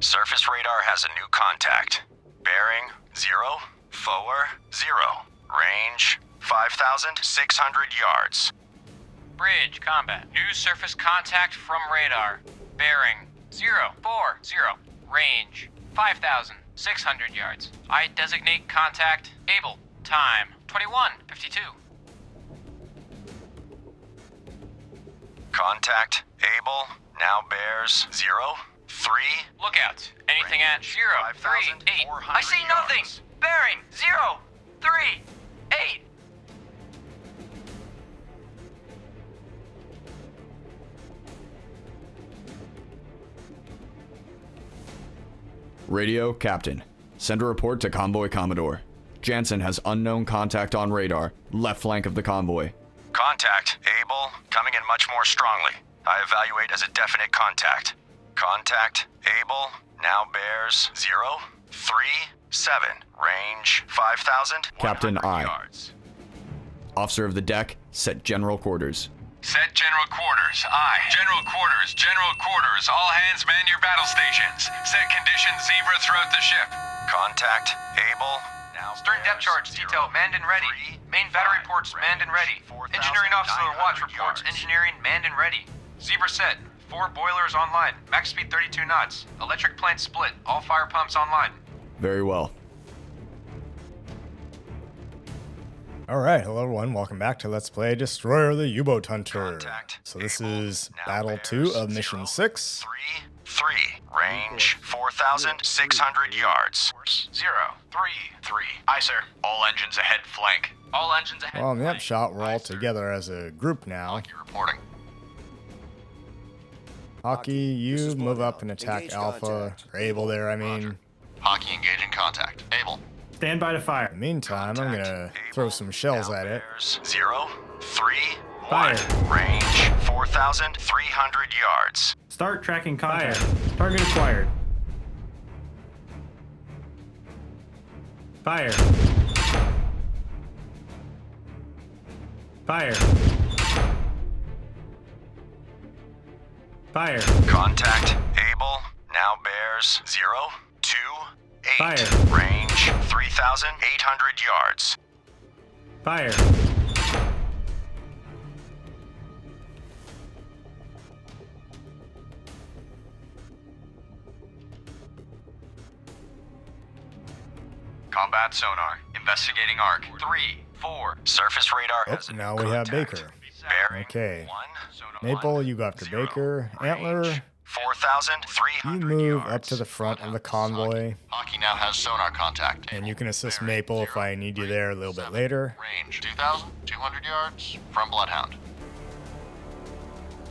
Surface radar has a new contact. Bearing 040. Range 5,600 yards. Bridge, combat. New surface contact from radar. Bearing 040. Range 5,600 yards. I designate contact able. Time 21:52. Contact able now bears 03. Lookouts. Anything at 038. I see nothing. Yards. Bearing 038. Radio, Captain. Send a report to Convoy Commodore. Jansen has unknown contact on radar, left flank of the convoy. Contact able, coming in much more strongly. I evaluate as a definite contact. Contact able now bears 037. Range 5,000 Captain I. yards. Officer of the deck, set general quarters. Set general quarters. Aye. General quarters. General quarters. All hands man your battle stations. Set conditions zebra throughout the ship. Contact able now Stern depth charge detail manned and ready. Main battery ports manned and ready. Engineering officer watch reports engineering manned and ready. Zebra set. 4 boilers online. Max speed 32 knots. Electric plant split. All fire pumps online. Very well. Alright, hello everyone, welcome back to Let's Play Destroyer the U-Boat Hunter. Contact So this able is now Battle bears 2 of Mission 6. 3. Range 4,600 yards. 033. Aye, sir. All engines ahead flank. All engines ahead. Well, in the flank. upshot, we're all together as a group now. Hockey reporting. Hockey, you move up and attack Engage Alpha. contact. Or Able there, I mean. Hockey engaging contact. Able. Stand by to fire. In the meantime, I'm gonna throw some shells at it. 031. Fire. Range 4,300 yards. Start tracking contact. Target acquired. Fire. Fire. Fire. Contact able now bears 028. Fire. Range 3,800 yards. Fire. Combat sonar. Investigating arc. 3, 4. Surface radar Oh, has a now new we have contact. Baker. Bearing Okay. 1. Maple, you go after Baker. Antler, 4,300 you move yards. up to the front of the convoy. Hockey now has sonar contact. And you can assist Maple if I need you there a little bit later. Range 2,200 yards from Bloodhound.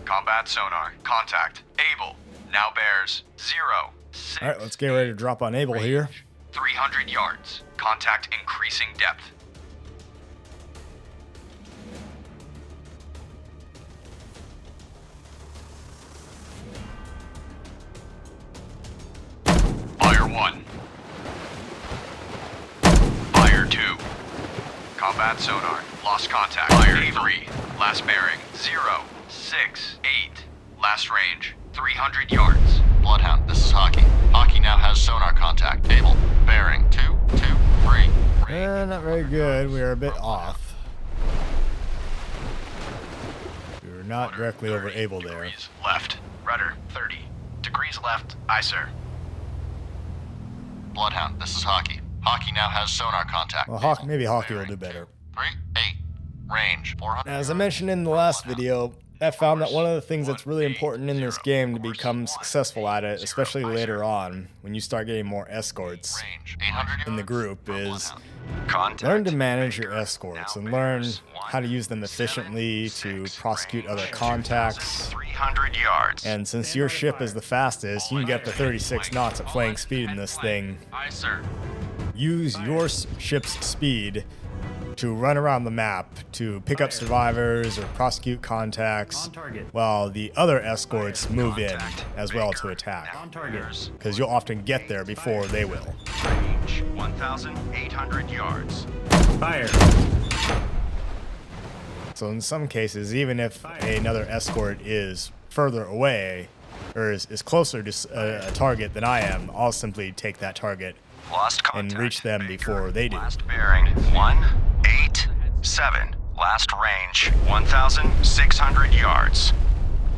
Combat sonar. Contact. Able. Now bears 0. Alright, let's get ready to drop on Able here. 300 yards. Contact increasing depth. Fire 1. Fire 2. Combat sonar. Lost contact. Fire 3. Last bearing. 068. Last range. 300 yards. Bloodhound, this is Hockey. Hockey now has sonar contact. Able. Bearing 223. Not very good. We are a bit off. We were not directly over Able there. Degrees left. Rudder 30. Degrees left. Aye, sir. Bloodhound, this is Hockey. Hockey now has sonar contact. Well, maybe Hockey will do better. 38. Range 400. As I mentioned in the last video, I found that one of the things that's really important in this game to become successful at it, especially later on, when you start getting more escorts Range 800 in the yards group, from is Bloodhound. Contact learn to manage Baker your escorts and now learn bears how to use them efficiently to prosecute other contacts. 300 yards. And since your ship is the fastest, you can get to 36 knots at flying speed in this thing. Aye, sir. Use your ship's speed to run around the map to pick up survivors or prosecute contacts, On target. while the other escorts move in as well to attack, On target. because you'll often get there before they will. Range 1,800 yards. Fire. So in some cases, even if another escort is further away, or is closer to a target than I am, I'll simply take that target Lost and contact. reach them before they do. Last bearing 187. Last range 1,600 yards.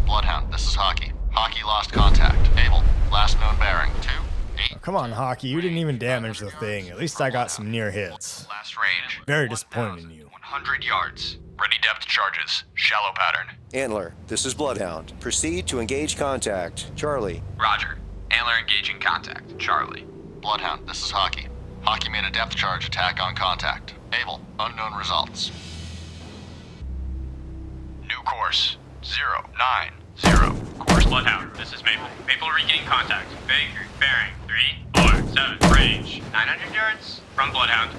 Bloodhound, this is Hockey. Hockey lost contact. Able. Last known bearing 28. Oh, come on, Hockey, you didn't even damage the thing. At least I got some near hits. Last range. Very disappointed in you. 100 yards. Ready depth charges. Shallow pattern. Antler, this is Bloodhound. Proceed to engage contact. Charlie. Roger. Antler engaging contact. Charlie. Bloodhound, this is Hockey. Hockey made a depth charge attack on contact. Able. Unknown results. New course. 090. Course Bloodhound. This is Maple. Maple regaining contact. Baker. Bearing. 347. Range. 900 yards. From Bloodhound.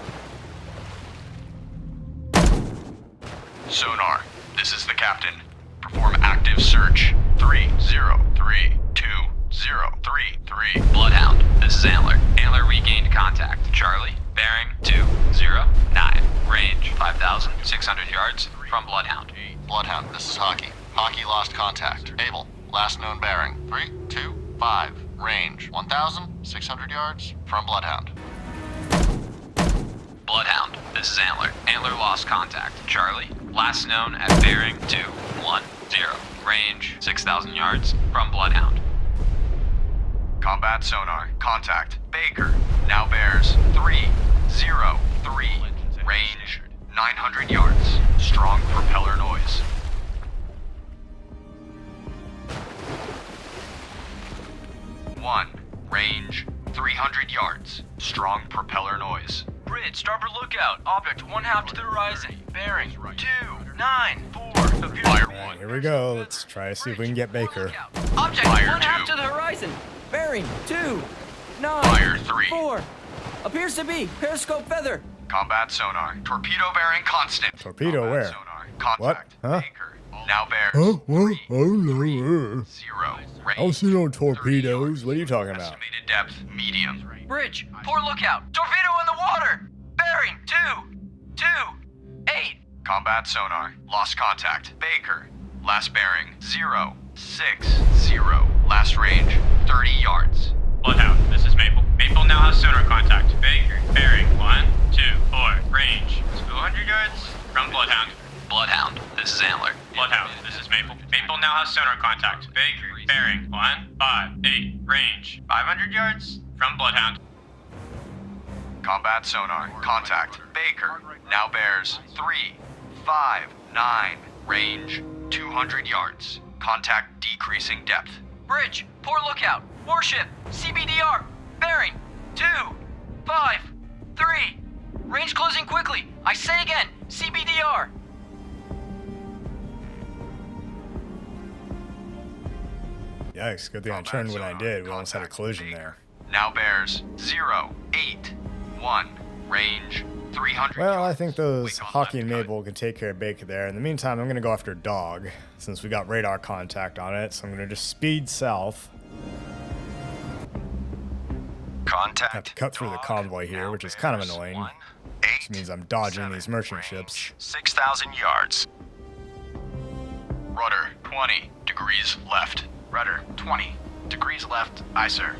Sonar, this is the captain. Perform active search. 3032033. Bloodhound. This is Antler. Antler regained contact. Charlie. Bearing 209. Range 5,600 yards from Bloodhound. Bloodhound, this is Hockey. Hockey lost contact. Able. Last known bearing. 325. Range 1,600 yards from Bloodhound. Bloodhound. This is Antler. Antler lost contact. Charlie. Last known at bearing 210. Range 6,000 yards from Bloodhound. Combat sonar. Contact. Baker. Now bears 303. Range 900 yards. Strong propeller noise. One. Range 300 yards. Strong propeller noise. Bridge, starboard lookout. Object 1/2 to the horizon. Bearing 294. Fire Alright, one. here we go. Let's try to see if we can get Baker. Object Fire 1/2 two. to the horizon. Bearing 294. Fire three. Appears to be periscope feather. Combat sonar. Torpedo bearing constant. Torpedo Combat where? Sonar. Contact. What? Huh? Baker. Now bears. Huh? What? 3, I don't know. 0. I don't see no torpedoes. What are you talking about? Estimated depth medium. Bridge, port lookout. Torpedo in the water. Bearing 228. Combat sonar. Lost contact. Baker. Last bearing 060. Last range 30 yards. Bloodhound. This is Maple. Maple now has sonar contact. Baker. Bearing 124. Range 200 yards from Bloodhound. Bloodhound. This is Antler. Bloodhound. This is Maple. Maple now has sonar contact. Baker. Bearing 158. Range 500 yards from Bloodhound. Combat sonar. Contact. Baker. Now bears 359. Range 200 yards. Contact decreasing depth. Bridge, port lookout. Warship, CBDR. Bearing 253. Range closing quickly. I say again, CBDR. Yikes, good thing I turned when I did. We almost had a collision there. Now bears 081. Range 300 Well, I yards. think those Wake on Hockey and left cut. Maple can take care of Baker there. In the meantime, I'm going to go after Dog, since we got radar contact on it. So I'm going to just speed south. Contact. Have to cut through the Dog. convoy here, Now which is kind of bears annoying. 187. Which means I'm dodging these merchant ships. Range 6,000 yards. Rudder 20 degrees left. Rudder 20 degrees left. Aye, sir.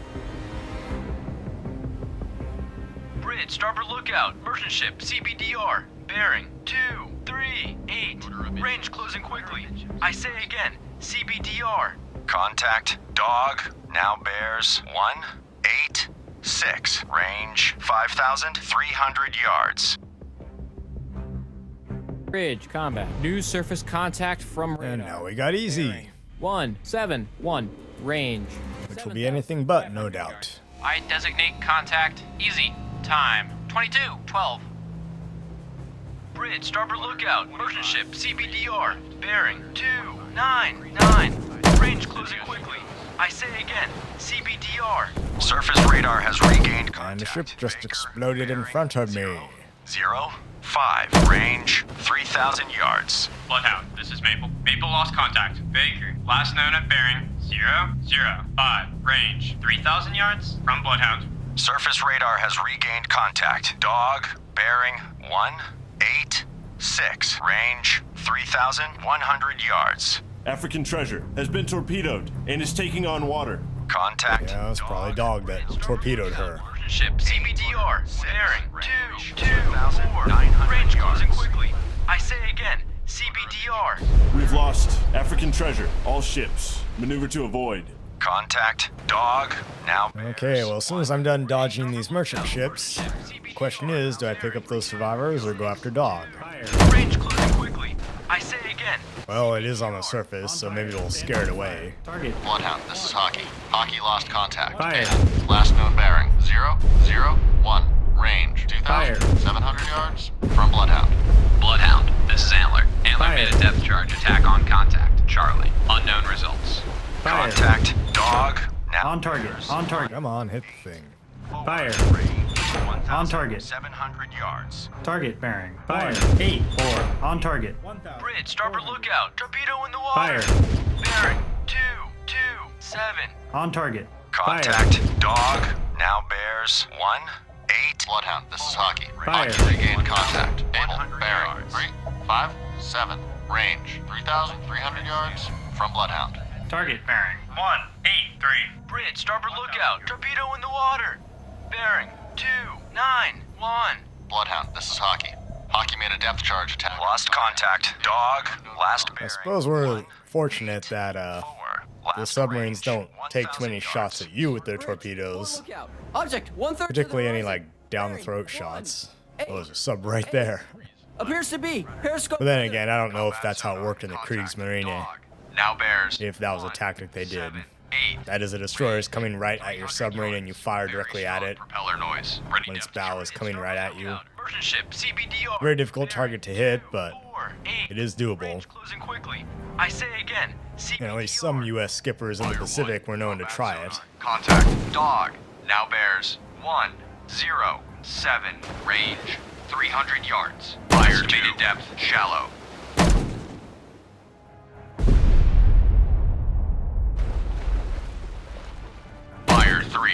Bridge, starboard lookout. Merchant ship, CBDR. Bearing 238. Range closing quickly. I say again, CBDR. Contact. Dog. Now bears 186. Range 5,300 yards. Bridge, combat. New surface contact from radar. And now we got easy, 171. Range. which will be anything but, no doubt. I designate contact easy. Time 22:12. Bridge, starboard lookout. Merchant ship, CBDR. Bearing 299. Range closing quickly. I say again, CBDR. Surface radar has regained contact. And the ship just Baker. exploded in front of me. 05. Range 3,000 yards. Bloodhound. This is Maple. Maple lost contact. Baker. Last known at bearing 005. Range 3,000 yards from Bloodhound. Surface radar has regained contact. Dog. Bearing 186. Range 3,100 yards. African treasure has been torpedoed and is taking on water. Contact. Yeah, it's probably dog that torpedoed her. Ship CBDR. Bearing 224. Range closing quickly. I say again, CBDR. We've lost African treasure. All ships. Maneuver to avoid. Contact. Dog. Now. Okay, well, as soon as I'm done dodging these merchant ships, the question is, do I pick up those survivors or go after dog? Range closing quickly. I say again. Well, it is on the surface, so maybe we'll scare it away. Target. Bloodhound, this is Hockey. Hockey lost contact. Fire. Last known bearing, 001. Range, 2,700 yards from Bloodhound. Bloodhound, this is Antler. Antler Fire. made a depth charge attack on contact. Charlie. Unknown results. Fire. Contact. Dog. Now. On target. On target. Come on, hit the thing. Fire. Range. On target. 700 yards. Target bearing. Fire. 8-4. On target. Bridge, starboard lookout. Torpedo in the water. Fire. Bearing 227. On target. Contact. Dog. Now bears 18. Bloodhound, this is Hockey. Fire. Hockey regained contact. Able, 100 bearing, yards. 357. Range, 3,300 yards from Bloodhound. Target bearing. 183. Bridge, starboard lookout. Torpedo in the water. Bearing 291. Bloodhound, this is Hockey. Hockey made a depth charge attack. Lost contact. Dog. Last I bearing. suppose we're fortunate that Four. the Last submarines range, don't take too many 1,000 shots yards. at you with their torpedoes, Lookout. Object 1/3. particularly any like down the throat shots. Oh, there's a sub right there. Appears to be. Periscope. But then again, I don't know if that's how it worked in the Kriegsmarine, Dog. Now bears. if that was a tactic they did. 8. That is, a destroyer is coming right at your submarine and you fire directly at it Propeller noise. Ready when its depth bow charge. is coming right at you. Merchant ship CBDR. Very difficult target to hit, but 4-8. it is doable. Range closing quickly. I say again, CBDR. You know, at least some U.S. skippers in the Pacific were known to try it. Contact. Dog. Now bears. 107. Range. 300 yards. Estimated depth. Shallow. Fire 3.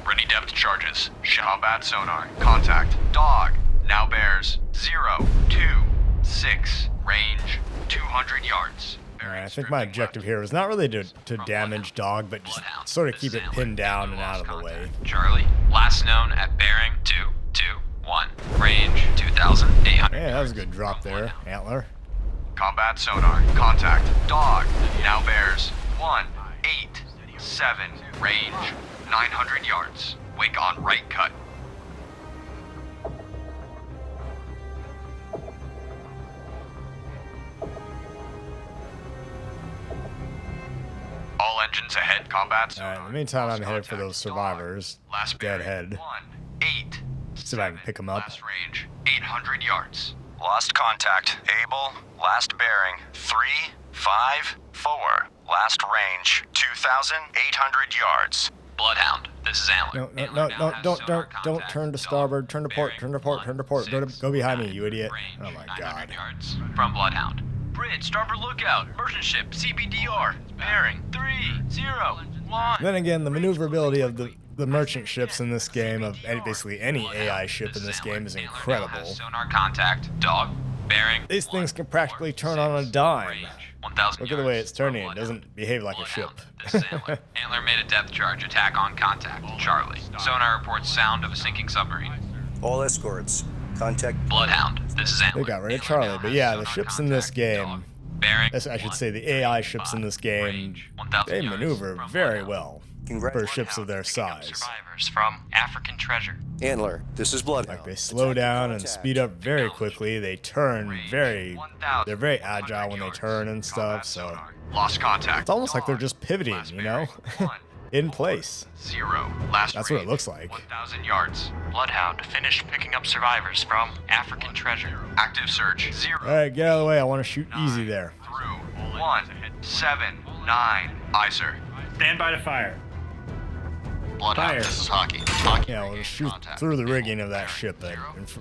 Ready depth charges. Combat sonar. Contact. Dog. Now bears. 026. Range. 200 yards. Alright, I think my objective here was not really to damage dog, but just sort of keep it pinned down and out of the way. Charlie. Last known at bearing 221. Range 2,800. Yeah, that was a good drop there, Antler. Combat sonar. Contact. Dog. Now bears. 187. Range. 900 yards. Wake on right cut. All engines ahead. Combat sonar. Alright, in the meantime, I'm headed for those survivors. Last Dead bearing. head. 1-8. See if I can pick them up. Last range. 800 yards. Lost contact. Able. Last bearing 354. Last range 2,800 yards. Bloodhound. This is Antler. No, Antler now has don't sonar contact. turn to Dog. starboard, turn to port, Bearing turn to port, turn to port. Go behind me, you idiot. Range, Oh my 900 god. yards from Bloodhound. Bridge, starboard lookout. Merchant ship, CBDR. Bearing 301. Then again, the maneuverability of the merchant ships in this game, of basically any AI ship in this game, is Antler now incredible. has sonar contact. Dog. Bearing. These things can practically turn on a dime. Range, 1,000 Look at the way yards it's turning. from It doesn't behave like a ship. Bloodhound. This is Antler. Antler made a depth charge attack on contact. Charlie. Sonar reports sound of a sinking submarine. All escorts. Contact. Bloodhound. This is Antler. They got rid of Antler Charlie, now but has yeah, the sonar ships in this contact. game, Dog. Bearing. I should say the AI ships in this game, Range, 1,000 they yards maneuver from very Bloodhound. well for Congratulations. ships of their size. Survivors from African treasure. Antler, this is Bloodhound. Like they slow down and speed up very quickly. They turn they're very agile when they turn and stuff. So Lost contact. it's almost like they're just pivoting, you know, in place. 0. Last That's what it range, looks like. 1,000 yards. Bloodhound finished picking up survivors from African treasure. Active search. 0 All right, get out of the way. I want to shoot easy there. through 179. Aye, sir. Stand by to fire. Bloodhound, Fire. this is Hockey. Hockey Yeah, we'll regained shoot contact. through the rigging of that ship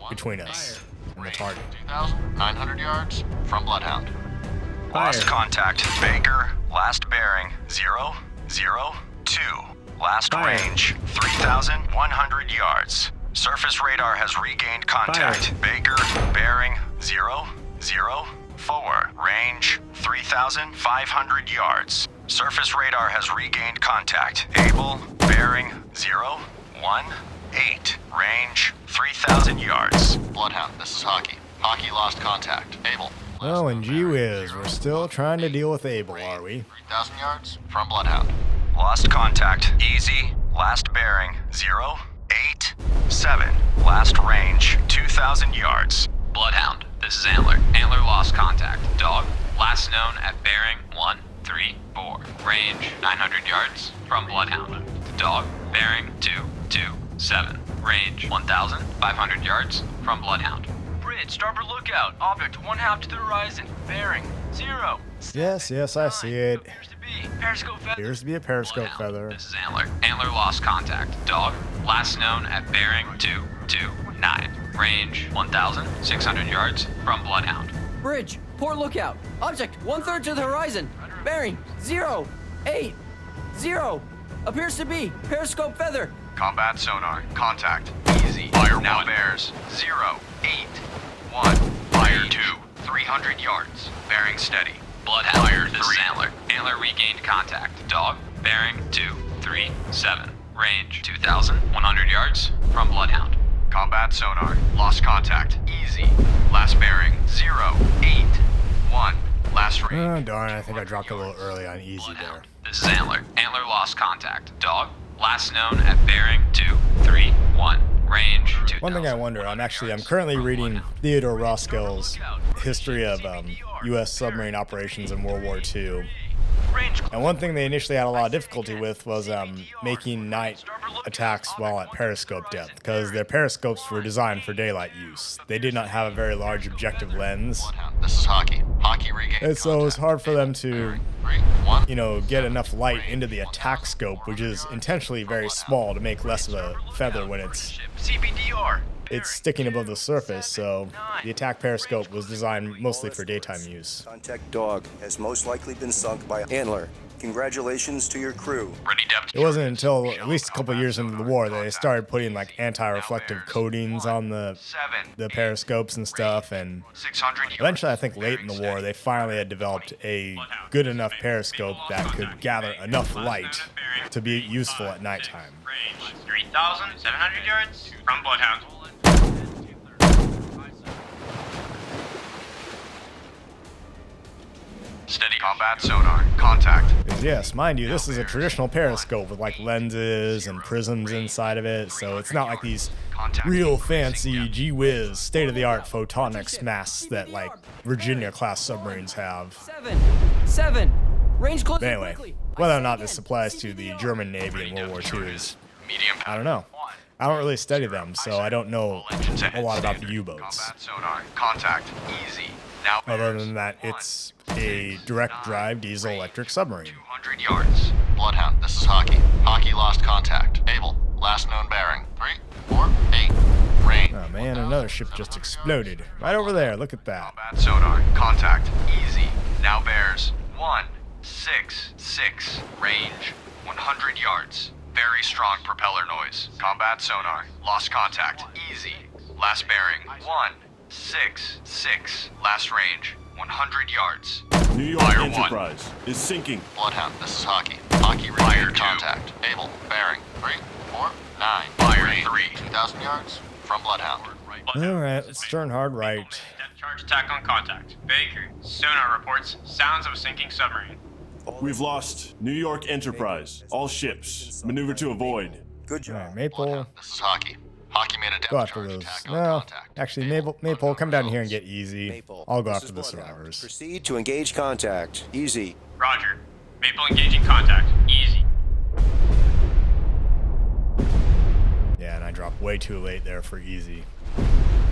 between us and the Range, target. 2,900 yards from Bloodhound. Lost Fire. contact. Baker. Last bearing 002. Last Fire. range 3,100 yards. Surface radar has regained contact. Baker, bearing 0, 0, 4. Range 3,500 yards. Surface radar has regained contact. Able, bearing 0, 1, 8. Range 3,000 yards. Bloodhound, this is Hockey. Hockey lost contact. Able. Oh, and gee whiz, we're still trying to deal with Able, are we? 3,000 yards from Bloodhound. Lost contact. Easy. Last bearing 0, 8, 7. Last range 2,000 yards. Bloodhound, this is Antler. Antler lost contact. Dog, last known at bearing 1, 3, 4. Range 900 yards from Bloodhound. Dog, bearing 2, 2, 7. Range 1,500 yards from Bloodhound. Bridge, starboard lookout. Object 1/2 to the horizon. Bearing 0. Yes, I see it. Appears to be periscope feather. Appears to be a periscope Bloodhound, feather. This is Antler. Antler lost contact. Dog, last known at bearing 2, 2, 9. Range 1,600 yards from Bloodhound. Bridge, port lookout. Object 1/3 to the horizon. Bearing 0, 8, 0. Appears to be periscope feather. Combat sonar. Contact. Easy. Fire now 1. Bears. 0, 8, 1. Fire 2. 300 yards. Bearing steady. Bloodhound, Fire this 3. is Antler. Antler regained contact. Dog, bearing 2, 3, 7. Range 2,100 yards from Bloodhound. Combat sonar. Lost contact. Easy. Last bearing. 0, 8, 1. Last range. Oh, darn, I think I dropped a little early on easy there. This is Antler. Antler lost contact. Dog, last known at bearing 2, 3, 1. Range 2,000. One thing I wonder, I'm currently reading Theodore Roskell's history of U.S. submarine operations in World War II. And one thing they initially had a lot of difficulty with was making night attacks while at periscope depth, because their periscopes were designed for daylight use. They did not have a very large objective lens, This is Hockey. Hockey regained and so it was hard for them to, 3, 1. get enough light into the attack scope, which is intentionally very small to make less of a feather when it's CBDR. sticking above the surface, so the attack periscope was designed mostly for daytime use. Contact dog has most likely been sunk by Antler. Congratulations to your crew. Ready depth. It wasn't until at least a couple years into the war that they started putting like anti-reflective coatings on the periscopes and stuff, and 600 yards. eventually I think late in the war they finally had developed a good enough periscope that could gather enough light to be useful at nighttime. Range 3,700 yards from Bloodhound. Steady. Combat sonar. Contact. 'Cause yes, mind you, this is a traditional periscope with like lenses and prisms inside of it, so it's not like these real fancy gee whiz state-of-the-art photonics masks that like Virginia class submarines have. 7, 7. Range closing But anyway, quickly. whether or not this applies to the German Navy in World War II is, Medium. I don't know. I don't really study them, so I don't know a lot about the U-boats. Combat sonar. Contact. Easy. Now Other bears. than that, it's a direct drive diesel electric submarine. 200 yards. Bloodhound, this is Hockey. Hockey lost contact. Able. Last known bearing. 3, 4, 8. Range. Oh man, another ship just exploded. Right over there, look at that. Combat sonar. Contact. Easy. Now bears. 1, 6, 6. Range. 100 yards. Very strong propeller noise. Combat sonar. Lost contact. Easy. Last bearing. 1, 6, 6. Last range. 100 yards. New York Fire 1. Enterprise is sinking. Bloodhound, this is Hockey. Hockey regained contact. Able. Bearing. 3, 4, 9. Fire 3. 2,000 yards from Bloodhound. Alright, let's turn hard right. Depth charge attack on contact. Baker, sonar reports sounds of a sinking submarine. We've lost New York Enterprise. All ships. Maneuver to avoid. Good job. Alright, Maple, This is Hockey. Hockey made a depth go after charge those. attack on No, contact. actually, Maple, come down here and get easy. Maple, I'll go this after is the Bloodhound. survivors. Proceed to engage contact. Easy. Roger. Maple engaging contact. Easy. Yeah, and I dropped way too late there for easy.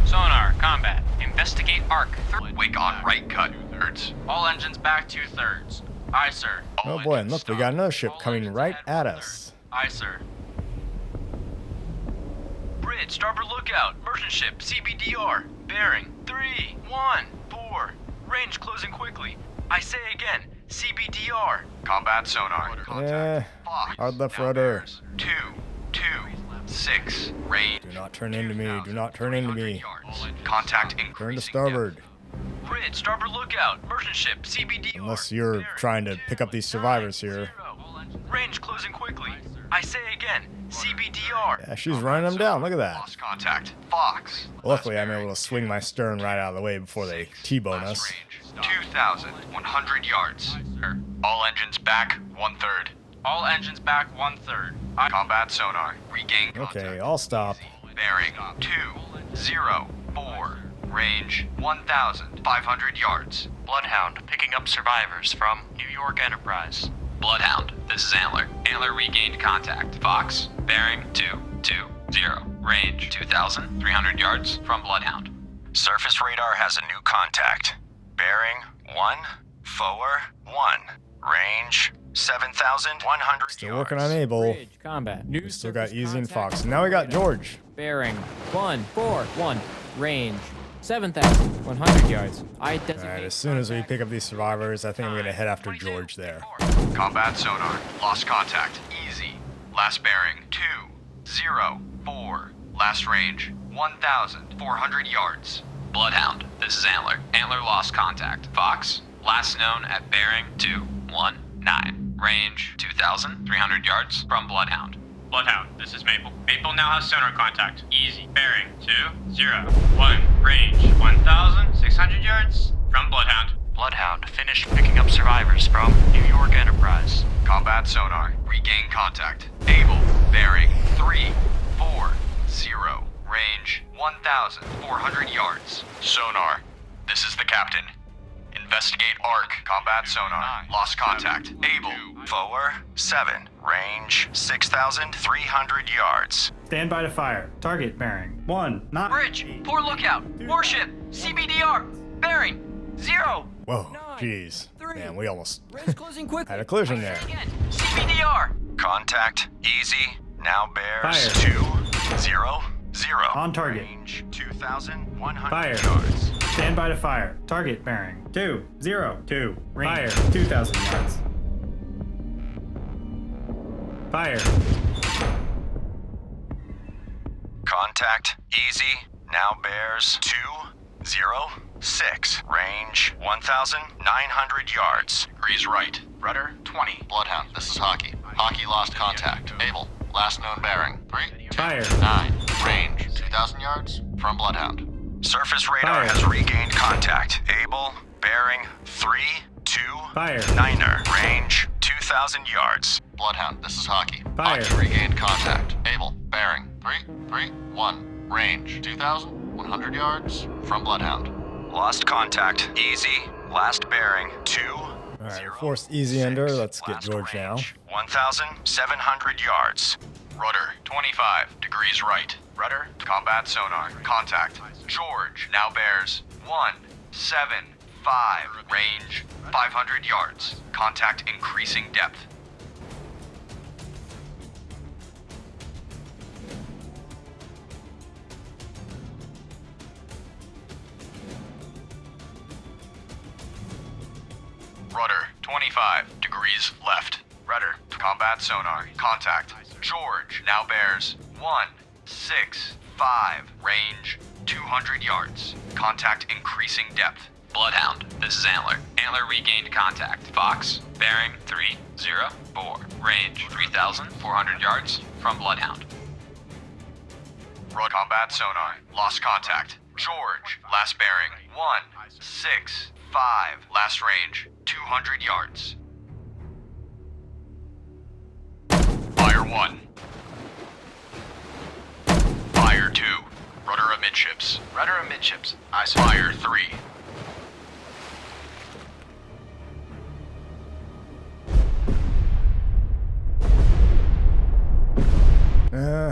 Sonar, combat. Investigate arc. Wake on right cut. 2/3. All engines back 2/3. Aye, sir. Oh boy, and look, we got another ship coming right at us. Aye, sir. Bridge, starboard lookout. Merchant ship, CBDR. Bearing 3, 1, 4. Range closing quickly. I say again, CBDR. Combat sonar. Yeah, Fox. hard left Now rudder. bears. 2, 2, 6. Range. Do not turn into me. Do not turn into me. Contact Turn to increasing starboard. Bridge, starboard lookout. Merchant ship, CBDR. Unless you're trying to pick up these survivors here. Range closing quickly. I say again, CBDR. Yeah, she's running them down. Look at that. Lost contact. Fox. Luckily, I'm able to swing my stern right out of the way before they T-bone Last us. range, 2,100 yards. All engines back, 1/3. All engines back 1/3. Combat sonar. Regain contact. Okay, I'll stop. Bearing 204. Range 1,500 yards. Bloodhound picking up survivors from New York Enterprise. Bloodhound, this is Antler. Antler regained contact. Fox, bearing 220. Range 2,300 yards from Bloodhound. Surface radar has a new contact. Bearing 141. Range 7,100 Still working on Able. Bridge, combat. New We still got surface Easy and contact. Fox. Now we got George. Bearing 141. Range 7,100 yards. I designate. Alright, as soon as we pick up these survivors, I think I'm gonna head after George there. Combat sonar. Lost contact. Easy. Last bearing 204. Last range 1,400 yards. Bloodhound, this is Antler. Antler lost contact. Fox, last known at bearing 219. Range 2,300 yards from Bloodhound. Bloodhound, this is Maple. Maple now has sonar contact. Easy. Bearing 201. Range 1,600 yards from Bloodhound. Bloodhound finished picking up survivors from New York Enterprise. Combat sonar. Regain contact. Able. Bearing 340. Range 1,400 yards. Sonar. This is the captain. Investigate ARC. Combat sonar. Lost contact. Able. 47. Range 6,300 yards. Stand by to fire. Target bearing 1, not Bridge, poor lookout. Warship, CBDR. Bearing 0. Whoa, 9, jeez. 3. Man, we almost Range closing quickly. had a collision there. Again, CBDR. Contact easy. Now bears Fire. 200. On target. Range 2,100 Fire. yards. Stand by to fire. Target bearing 202. Range 2,000 yards. Fire. Contact easy. Now bears 206. Range 1,900 yards. Degrees right. Rudder 20. Bloodhound. This is Hockey. Hockey lost contact. Able. Last known bearing Fire. 329. Range 2,000 yards from Bloodhound. Surface radar Fire. has regained contact. Able. Bearing 329. Fire. Range 2,000 yards. Bloodhound. This is Hockey. Fire. Hockey regained contact. Able. Bearing 331. Range 2,100 yards from Bloodhound. Lost contact. Easy. Last bearing 2. Alright, we forced Easy under. Let's get Last George now. range, 1,700 yards. Rudder 25 degrees right. Rudder combat sonar. Contact. George now bears 175. Range 500 yards. Contact increasing depth. Rudder 25 degrees left. Rudder combat sonar. Contact. George now bears 165. Range 200 yards. Contact increasing depth. Bloodhound, this is Antler. Antler regained contact. Fox, bearing 304. Range 3,400 yards from Bloodhound. Rud combat sonar. Lost contact. George. Last bearing 165. Last range 200 yards. Fire 1. Fire 2. Rudder amidships. Rudder amidships. Fire 3.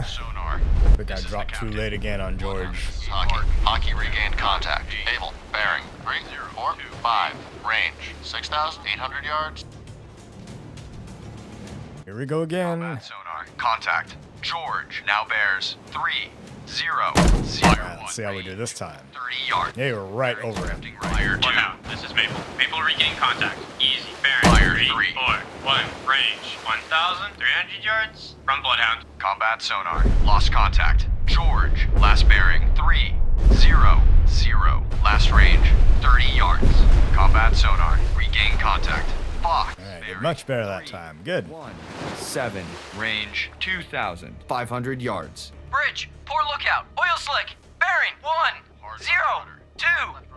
Sonar. I think I dropped too late again on George. Hockey. Hockey regained contact. Able. Bearing 345. Range 6,800 yards. Here we go again. Combat sonar. Contact. George now bears 300. Alright, let's see how we do this time. 30 yards. Yeah, we're right over him. Fire 2. Bloodhound, this is Maple. Maple regain contact. Easy. Bearing Fire 3, 3. 4, 1. Range 1,300 yards from Bloodhound. Combat sonar. Lost contact. George, last bearing 300. Last range 30 yards. Combat sonar, regain contact. Fox. All right, did much better that time. Good. 7, range 2,500 yards. Bridge, poor lookout, oil slick, bearing 1, 0, 2.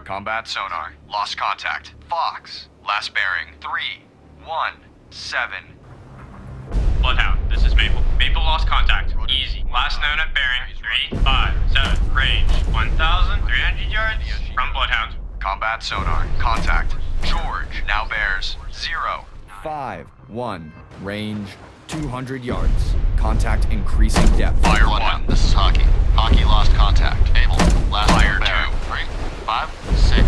Combat sonar, lost contact. Fox, last bearing 317. Bloodhound, this is Maple. Maple lost contact. Easy. Last known at bearing 357. Range 1,300 yards from Bloodhound. Combat sonar, contact. George, now bears 5-1, range 200. yards. Contact increasing depth. Fire 1, this is Hockey. Hockey lost contact. Able, last Fire 2. 5, 6,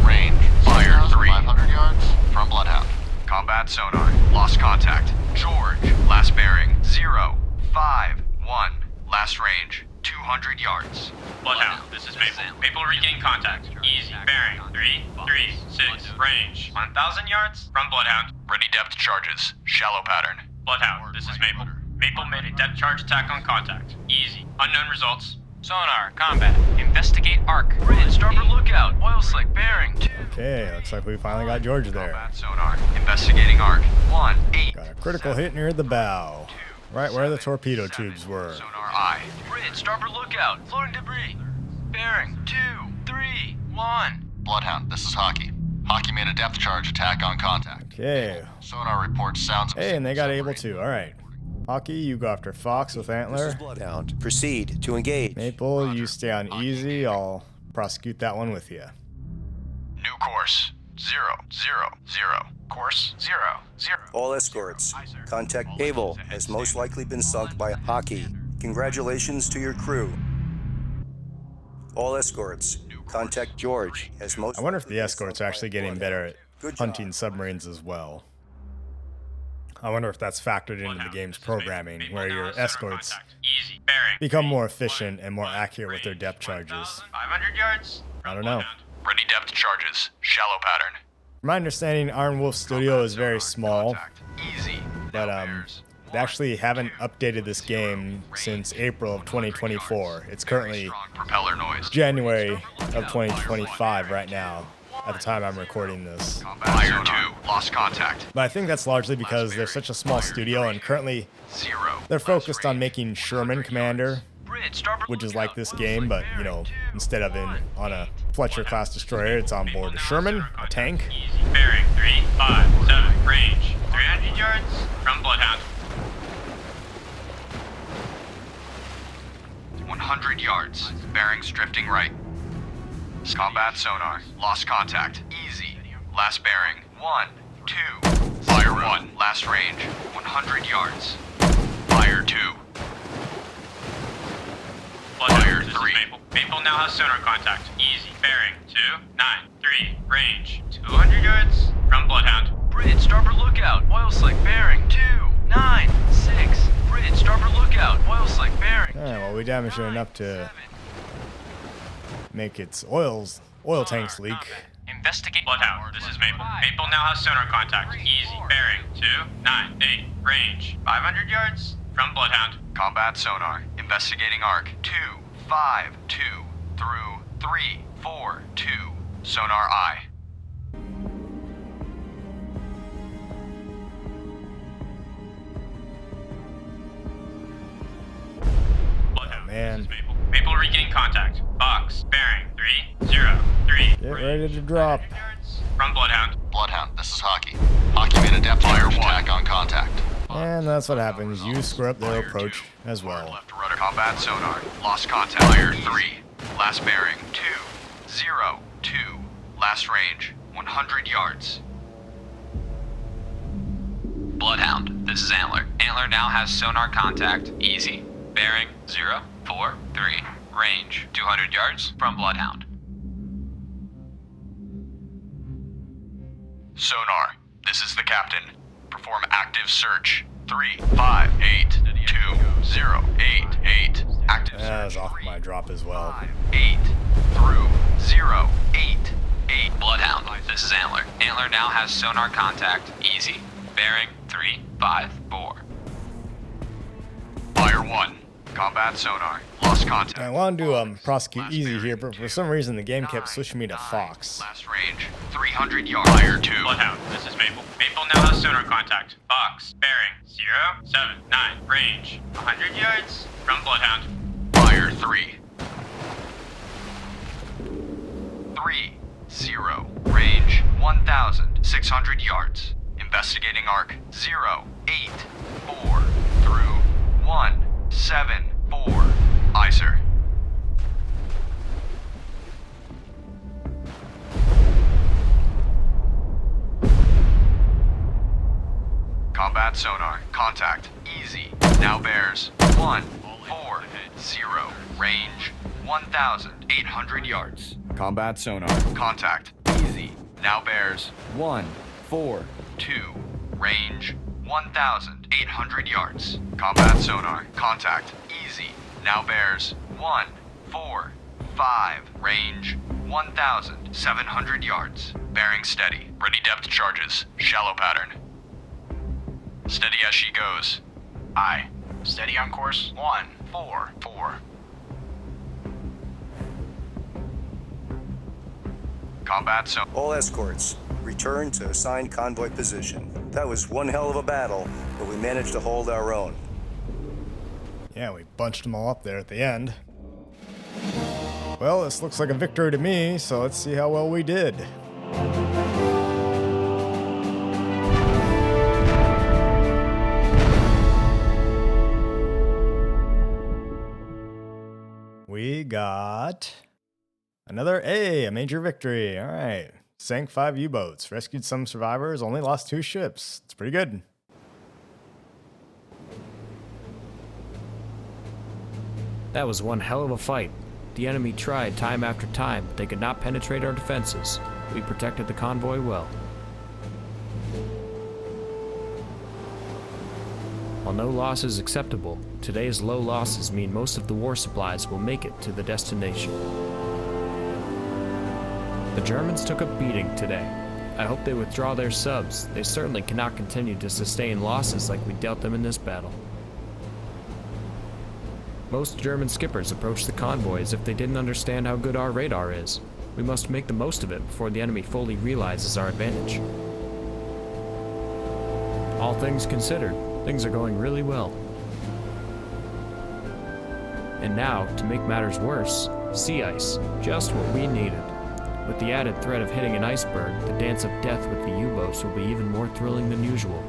range. Fire 3. 500 yards from Bloodhound. Combat sonar, lost contact. George, last bearing 051. Last range 200 yards. Bloodhound, this is Maple. Maple regain contact. Easy. Bearing 336. Range 1,000 yards from Bloodhound. Ready depth charges. Shallow pattern. Bloodhound, this is Maple. Maple made a depth charge attack on contact. Easy. Unknown results. Sonar, combat. Investigate arc. Bridge, starboard lookout, oil slick, bearing 2. Okay, looks like we finally got George there. Combat sonar, investigating arc. 1-8. Got a critical hit near the bow. Right where the torpedo tubes were. Sonar eye. Bridge, starboard lookout, floating debris. Bearing 2, 3, 1. Bloodhound, this is Hockey. Hockey made a depth charge attack on contact. Okay. Sonar reports sounds. Hey, and they got able to. All right. Hockey, you go after Fox with This Antler. is Bloodhound. Proceed to engage. Maple, you stay on easy. I'll prosecute that one with you. New course 000. Course 0. All escorts. Contact Able has most likely been sunk by Hockey. Congratulations to your crew. All escorts. Contact George has most. I wonder if the escorts are actually getting better at Good job. hunting submarines as well. I wonder if that's factored into the game's programming, where your escorts Easy. Bearing. become more efficient and more accurate with their depth charges. 500 yards. I don't know. Ready depth charges. Shallow pattern. From my understanding, Iron Wolf Studio is very small, Contact. Easy. but Now bears they actually haven't updated this game since April of 2024. It's currently strong propeller noise. January of 2025 right now, at the time I'm recording this. Fire 2. Lost contact. But I think that's largely because they're such a small studio, and currently 0. they're focused on making Sherman Commander, Bridge, starboard which is like this lookout, game, but you know, instead of on a Fletcher class destroyer, it's on board a Sherman, a tank. Easy. Bearing 357. Range 300 yards from Bloodhound. 100 yards. Bearings drifting right. Combat sonar. Lost contact. Easy. Last bearing. 1, 2. Fire 1. Last range. 100 yards. Fire 2. Bloodhound, this is 3. Maple. Maple now has sonar contact. Easy. Bearing 293. Range 200 yards from Bloodhound. Bridge, starboard lookout, oil slick, bearing 296. Bridge, starboard lookout, oil slick, bearing. Alright, well, we damaged it enough to make its oil tanks leak. Investigate. Bloodhound, this is Maple. Maple now has sonar contact. Easy. Bearing 298. Range 500 yards from Bloodhound. Combat sonar. Investigating arc. 252 through 342. Sonar eye. Bloodhound, man. this is Maple. Maple regain contact. Box. Bearing 303. Get ready to drop. Yards from Bloodhound. Bloodhound, this is Hockey. Hockey made a depth charge attack on contact. And that's what happens. You screw up their approach as Fire well. left rudder. Combat sonar. Lost contact. Fire 3. Last bearing. 202. Last range. 100 yards. Bloodhound, this is Antler. Antler now has sonar contact. Easy. Bearing 043. Range 200 yards from Bloodhound. Sonar, this is the captain. Perform active search. 3582088. Active That was search. off my drop as well. 8 through 088. Bloodhound, this is Antler. Antler now has sonar contact. Easy. Bearing 354. Fire 1. Combat sonar. Lost contact. I wanted to prosecute easy here, but for some reason the game kept switching me to 9, Fox. Last range. 300 yards. Fire 2. Bloodhound, this is Maple. Maple now has sonar contact. Fox, bearing 079, range 100 yards from Bloodhound. Fire 3. 3-0. Range 1,600 yards. Investigating arc 084 through 174. Aye, sir. Combat sonar. Contact. Easy. Now bears 140. Range 1,800 yards. Combat sonar. Contact. Easy. Now bears 142. Range 1,800 yards. Combat sonar. Contact. Easy. Now bears 145. Range 1,700 yards. Bearing steady. Ready depth charges. Shallow pattern. Steady as she goes. Aye. Steady on course 144. Combat so. All escorts, return to assigned convoy position. That was one hell of a battle, but we managed to hold our own. Yeah, we bunched them all up there at the end. Well, this looks like a victory to me, so let's see how well we did. We got another a major victory. All right. Sank 5 U-boats, rescued some survivors, only lost 2 ships. It's pretty good. That was one hell of a fight. The enemy tried time after time, but they could not penetrate our defenses. We protected the convoy well. While no loss is acceptable, today's low losses mean most of the war supplies will make it to the destination. The Germans took a beating today. I hope they withdraw their subs. They certainly cannot continue to sustain losses like we dealt them in this battle. Most German skippers approach the convoy as if they didn't understand how good our radar is. We must make the most of it before the enemy fully realizes our advantage. All things considered, things are going really well. And now, to make matters worse, sea ice, just what we needed. With the added threat of hitting an iceberg, the dance of death with the U-boats will be even more thrilling than usual.